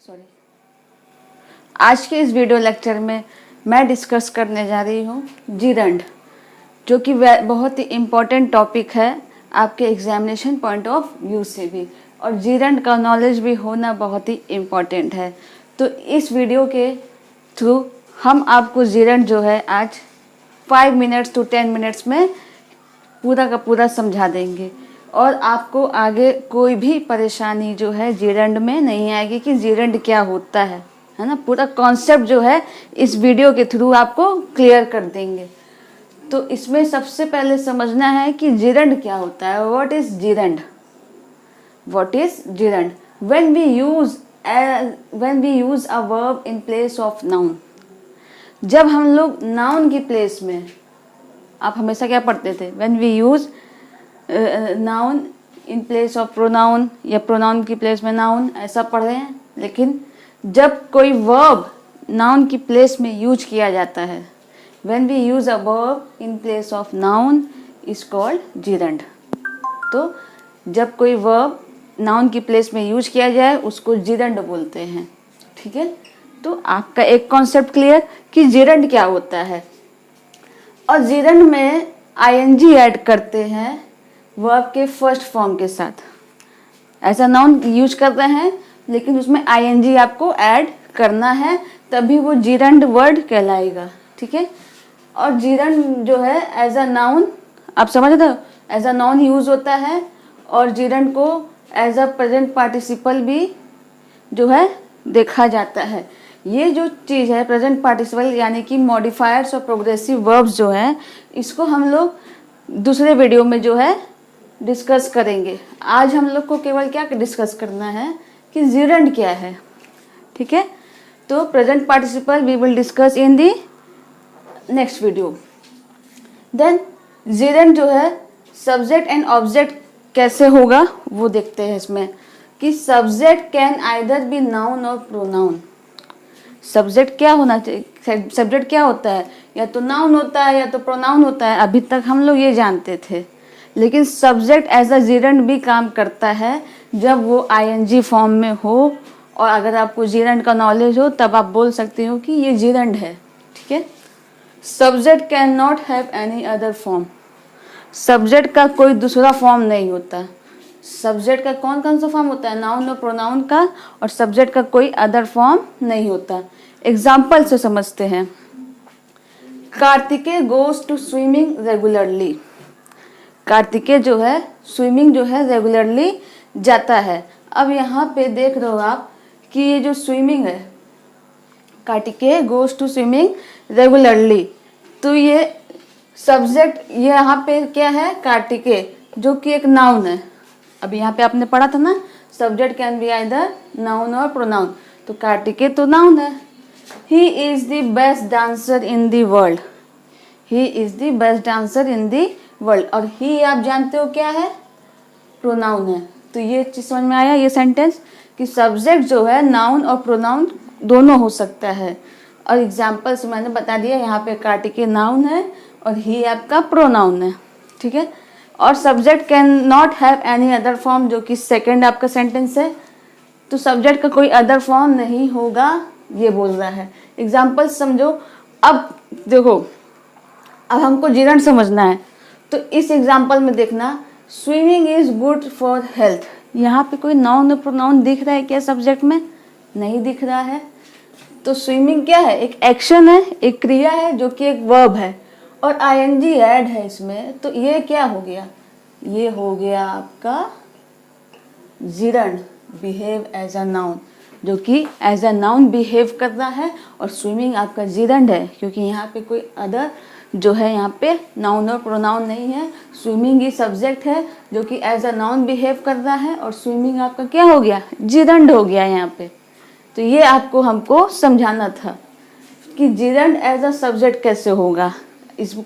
Sorry आज के इस वीडियो लेक्चर में मैं डिस्कस करने जा रही हूँ जीरंड, जो कि बहुत ही इम्पोर्टेंट टॉपिक है आपके एग्जामिनेशन पॉइंट ऑफ व्यू से भी, और जीरंड का नॉलेज भी होना बहुत ही इम्पोर्टेंट है। तो इस वीडियो के थ्रू हम आपको जीरंड जो है आज 5 मिनट्स to 10 मिनट्स में पूरा का पूरा समझा देंगे, और आपको आगे कोई भी परेशानी जो है जीरंड में नहीं आएगी कि जीरंड क्या होता है ना। पूरा कॉन्सेप्ट जो है इस वीडियो के थ्रू आपको क्लियर कर देंगे। तो इसमें सबसे पहले समझना है कि जीरंड क्या होता है। What is gerund? What is gerund? When we use a verb in place of noun, जब हम लोग नाउन की प्लेस में, आप हमेशा क्या पढ़ते थे? When we use noun in place of pronoun, या प्रोनाउन की प्लेस में नाउन, ऐसा पढ़े हैं। लेकिन जब कोई वर्ब नाउन की प्लेस में यूज किया जाता है, when we use a verb in place of noun is called gerund. तो जब कोई वर्ब नाउन की प्लेस में यूज किया जाए उसको जीरंड बोलते हैं। ठीक है, तो आपका एक कॉन्सेप्ट क्लियर कि जीरंड क्या होता है। और जीरंड में आईएनजी ऐड करते हैं वर्ब के फर्स्ट फॉर्म के साथ। ऐसा नाउन यूज कर रहे हैं लेकिन उसमें आईएनजी आपको ऐड करना है, तभी वो जीरंड वर्ड कहलाएगा। ठीक है, और जीरंड जो है एज अ नाउन, आप समझ रहे हो, एज अ नाउन यूज होता है, और जीरंड को एज अ प्रेजेंट पार्टिसिपल भी जो है देखा जाता है। ये जो चीज़ है प्रेजेंट पार्टिसिपल, यानी कि मॉडिफायर्स और प्रोग्रेसिव वर्ब्स जो है, इसको हम लोग दूसरे वीडियो में जो है डिस्कस करेंगे। आज हम लोग को केवल क्या डिस्कस करना है कि जीरंड क्या है। ठीक है, तो present participle we will discuss in the next video. Then gerund जो है सब्जेक्ट एंड ऑब्जेक्ट कैसे होगा वो देखते हैं इसमें, कि subject can either be noun और प्रोनाउन। सब्जेक्ट क्या होना चाहिए? सब्जेक्ट क्या होता है? या तो नाउन होता है या तो प्रोनाउन होता है। अभी तक हम लोग ये जानते थे, लेकिन सब्जेक्ट एज अ जीरंड भी काम करता है जब वो आईएनजी फॉर्म में हो, और अगर आपको जीरंड का नॉलेज हो तब आप बोल सकते हो कि ये जीरंड है। ठीक है, subject can not have any other form. Subject का कोई दूसरा फॉर्म नहीं होता। सब्जेक्ट का कौन कौन सा फॉर्म होता है? नाउन और प्रोनाउन का, और सब्जेक्ट का कोई अदर फॉर्म नहीं होता। एग्जाम्पल से समझते हैं। Kartikeya goes to swimming regularly. Kartikeya जो है स्विमिंग जो है रेगुलरली जाता है। अब यहाँ पे देख रहे हो आप कि ये जो स्विमिंग है, Kartikeya goes to swimming regularly, तो ये सब्जेक्ट ये यहाँ पे क्या है? कार्तिकेय, जो कि एक नाउन है। अभी यहाँ पे आपने पढ़ा था ना, subject can be either noun और प्रोनाउन, तो कार्तिकेय तो नाउन है। He is the best dancer in the world. He is the best dancer in the world, और ही आप जानते हो क्या है? प्रोनाउन है। तो ये चीज समझ में आया, ये सेंटेंस, कि सब्जेक्ट जो है नाउन और प्रोनाउन दोनों हो सकता है। और एग्जाम्पल्स मैंने बता दिया, यहाँ पे कार्तिकेय नाउन है और ही आपका प्रोनाउन है। ठीक है, और subject can not have any other form, जो कि सेकंड आपका सेंटेंस है। तो सब्जेक्ट का कोई अदर फॉर्म नहीं होगा, ये बोल रहा है। एग्जाम्पल समझो। अब देखो, अब हमको जीरंड समझना है, तो इस एग्जाम्पल में देखना, swimming is good for health. यहाँ पे कोई नाउन और प्रोनाउन दिख रहा है क्या? सब्जेक्ट में नहीं दिख रहा है। तो स्विमिंग क्या है? एक एक्शन है, एक क्रिया है, जो कि एक वर्ब है, और आईएनजी ऐड है इसमें। तो ये क्या हो गया? ये हो गया आपका gerund, behave as a noun, जो कि एज अ नाउन बिहेव कर रहा है। और स्विमिंग आपका जीरंड है, क्योंकि यहाँ पे कोई अदर जो है, यहाँ पे नाउन और प्रोनाउन नहीं है। स्विमिंग ही सब्जेक्ट है जो कि एज अ नाउन बिहेव कर रहा है, और स्विमिंग आपका क्या हो गया? जीरंड हो गया यहाँ पे। तो ये आपको हमको समझाना था कि जीरंड एज अ सब्जेक्ट कैसे होगा। इस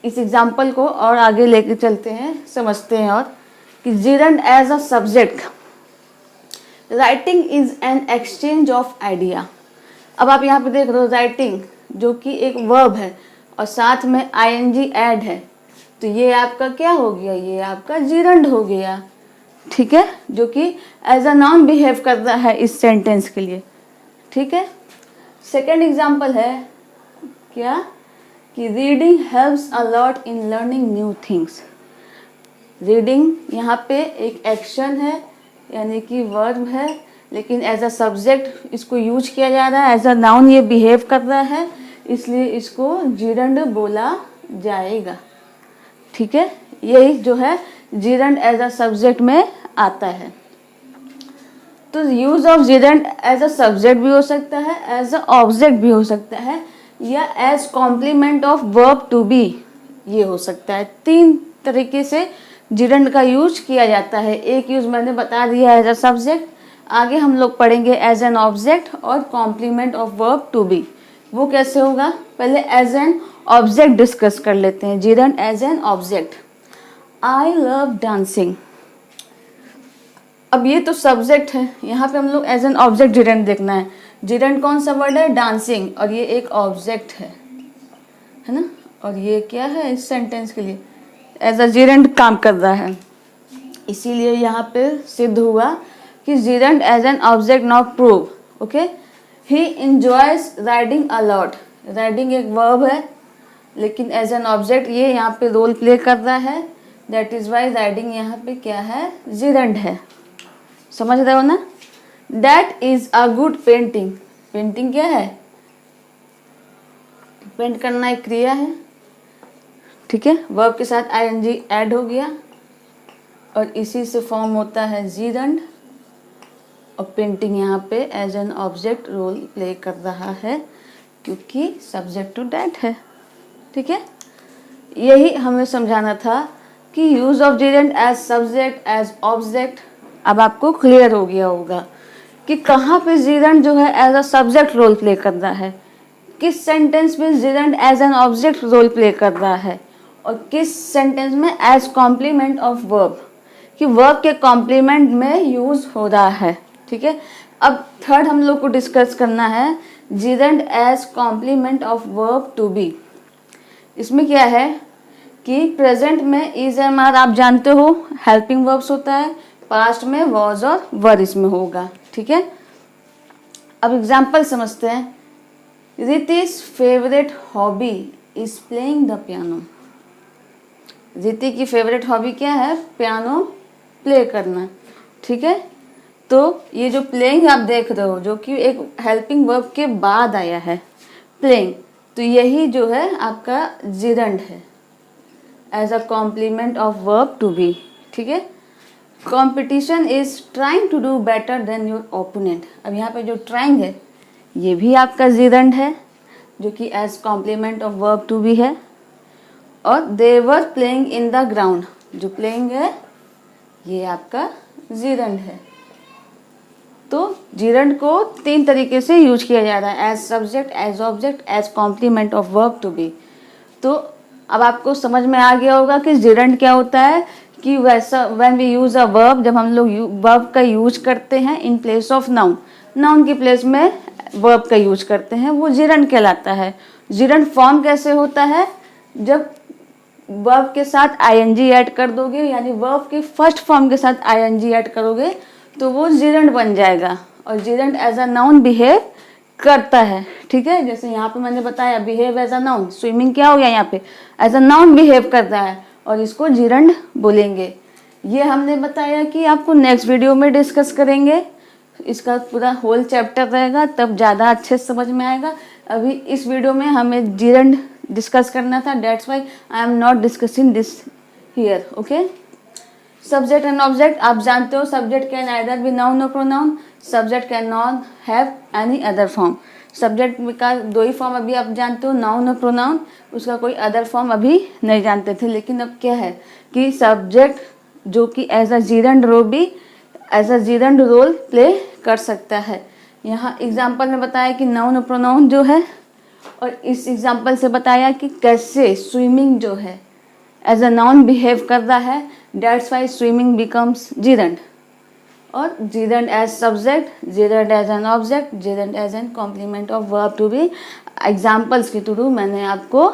एग्जाम्पल को और आगे लेके चलते हैं, समझते हैं। और कि gerund as a subject, writing is an exchange of idea. अब आप यहाँ पे देख रहे हो, राइटिंग जो कि एक वर्ब है और साथ में आईएनजी ऐड है, तो ये आपका क्या हो गया? ये आपका जीरंड हो गया। ठीक है, जो कि एज अ नाउन बिहेव करता है इस सेंटेंस के लिए। ठीक है, सेकेंड एग्जाम्पल है क्या कि reading helps a lot in learning new things. Reading यहाँ पे एक एक्शन है यानी कि वर्ब है, लेकिन एज अ सब्जेक्ट इसको यूज किया जा रहा है, एज अ नाउन ये बिहेव कर रहा है, इसलिए इसको जिरंड बोला जाएगा। ठीक है, यही जो है जिरंड एज अ सब्जेक्ट में आता है। तो use of gerund as a subject भी हो सकता है, एज अ ऑब्जेक्ट भी हो सकता है, या as complement of verb to be ये हो सकता है। तीन तरीके से जिरंड का यूज किया जाता है। एक यूज मैंने बता दिया एज अ सब्जेक्ट, आगे हम लोग पढ़ेंगे एज एन ऑब्जेक्ट और complement of verb to be. वो कैसे होगा, पहले एज एन ऑब्जेक्ट डिस्कस कर लेते हैं। Gerund as an object, I love dancing. अब ये तो सब्जेक्ट है, यहाँ पे हम लोग एज एन ऑब्जेक्ट जिरंड देखना है। जिरंड कौन सा वर्ड है, डांसिंग, और ये एक ऑब्जेक्ट है ना, और ये क्या है इस सेंटेंस के लिए एज अ जिरंड काम कर रहा है। इसीलिए यहाँ पे सिद्ध हुआ कि gerund as an object not prove. Okay, he enjoys riding a lot. Riding एक वर्ब है, लेकिन एज एन ऑब्जेक्ट ये यहाँ पे रोल प्ले कर रहा है, दैट इज वाई राइडिंग यहाँ पे क्या है, जिरंड है। समझ रहे हो ना। That is a good painting. Painting क्या है, पेंट करना एक क्रिया है। ठीक है, वर्ब के साथ आईएनजी ऐड हो गया और इसी से फॉर्म होता है जिरंड, और पेंटिंग यहाँ पे as an object role play कर रहा है क्योंकि सब्जेक्ट टू दैट है। ठीक है, यही हमें समझाना था कि use of gerund as subject as object. अब आपको क्लियर हो गया होगा कि कहाँ पे जिरंड जो है as a subject role play कर रहा है, किस सेंटेंस में gerund as an object role play कर रहा है, और किस सेंटेंस में एज कॉम्प्लीमेंट ऑफ वर्ब, कि वर्ब के कॉम्प्लीमेंट में यूज हो रहा है। ठीक है, अब थर्ड हम लोग को डिस्कस करना है gerund as complement of verb to be. इसमें क्या है कि प्रेजेंट में इज एम आर आप जानते हो हेल्पिंग वर्ब्स होता है, पास्ट में वॉज और वर इसमें होगा। ठीक है, अब एग्जाम्पल समझते हैं। Riti's favourite hobby is playing the piano. Riti की फेवरेट हॉबी क्या है, पियानो प्ले करना। ठीक है, तो ये जो प्लेइंग आप देख रहे हो जो कि एक हेल्पिंग वर्ब के बाद आया है, प्लेइंग, तो यही जो है आपका जिरंड है as a complement of verb to be. ठीक है, competition is trying to do better than your opponent. अब यहाँ पे जो ट्राइंग है ये भी आपका जिरंड है जो कि as complement of verb to be है। और they were playing in the ground, जो प्लेइंग है ये आपका जिरंड है। तो जिरंड को तीन तरीके से यूज किया जा रहा है, as subject, as object, as complement of verb to be. तो अब आपको समझ में आ गया होगा कि जिरंड क्या होता है, कि वैसा when we use a verb, जब हम लोग वर्ब का यूज करते हैं in place of noun, noun की प्लेस में वर्ब का यूज करते हैं, वो जिरंड कहलाता है। जिरंड फॉर्म कैसे होता है, जब वर्ब के साथ आईएनजी ऐड कर दोगे, यानी वर्ब के फर्स्ट फॉर्म के साथ आईएनजी ऐड करोगे तो वो जिरंड बन जाएगा, और gerund as a noun behave करता है। ठीक है, जैसे यहाँ पे मैंने बताया behave as a noun, swimming क्या हो गया यहाँ पे, एज अ नाउन बिहेव करता है और इसको जिरंड बोलेंगे। ये हमने बताया कि आपको नेक्स्ट वीडियो में डिस्कस करेंगे, इसका पूरा होल चैप्टर रहेगा, तब ज़्यादा अच्छे से समझ में आएगा। अभी इस वीडियो में हमें जिरंड डिस्कस करना था, that's why I am not discussing this here. Okay, subject and object आप जानते हो, subject can either be noun और pronoun, subject can not have any other form. Subject का दो ही फॉर्म अभी आप जानते हो, नाउन और प्रोनाउन, उसका कोई अदर फॉर्म अभी नहीं जानते थे। लेकिन अब क्या है कि सब्जेक्ट जो कि एज अ जिरंड रोल भी as a gerund role play कर सकता है। यहाँ एग्जाम्पल में बताया कि नाउन और प्रोनाउन जो है, और इस एग्जाम्पल से बताया कि कैसे स्विमिंग जो है एज अ नाउन बिहेव कर रहा है, that's why swimming becomes gerund. और gerund as subject, gerund as an object, gerund as an complement of verb to be, examples के थ्रू मैंने आपको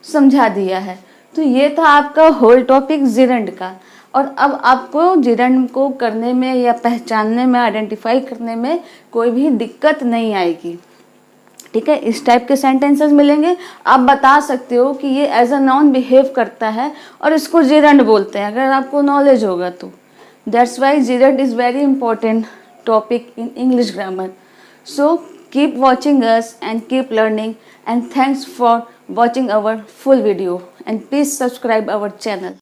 समझा दिया है। तो ये था आपका होल टॉपिक जिरंड का। और अब आपको जिरंड को करने में या पहचानने में, आइडेंटिफाई करने में कोई भी दिक्कत नहीं आएगी। ठीक है, इस टाइप के सेंटेंसेस मिलेंगे, आप बता सकते हो कि ये एज अ नाउन बिहेव करता है और इसको जिरंड बोलते हैं, अगर आपको नॉलेज होगा तो। That's why gerund is very important topic in English grammar. So keep watching us and keep learning, and thanks for watching our full video, and please subscribe our channel.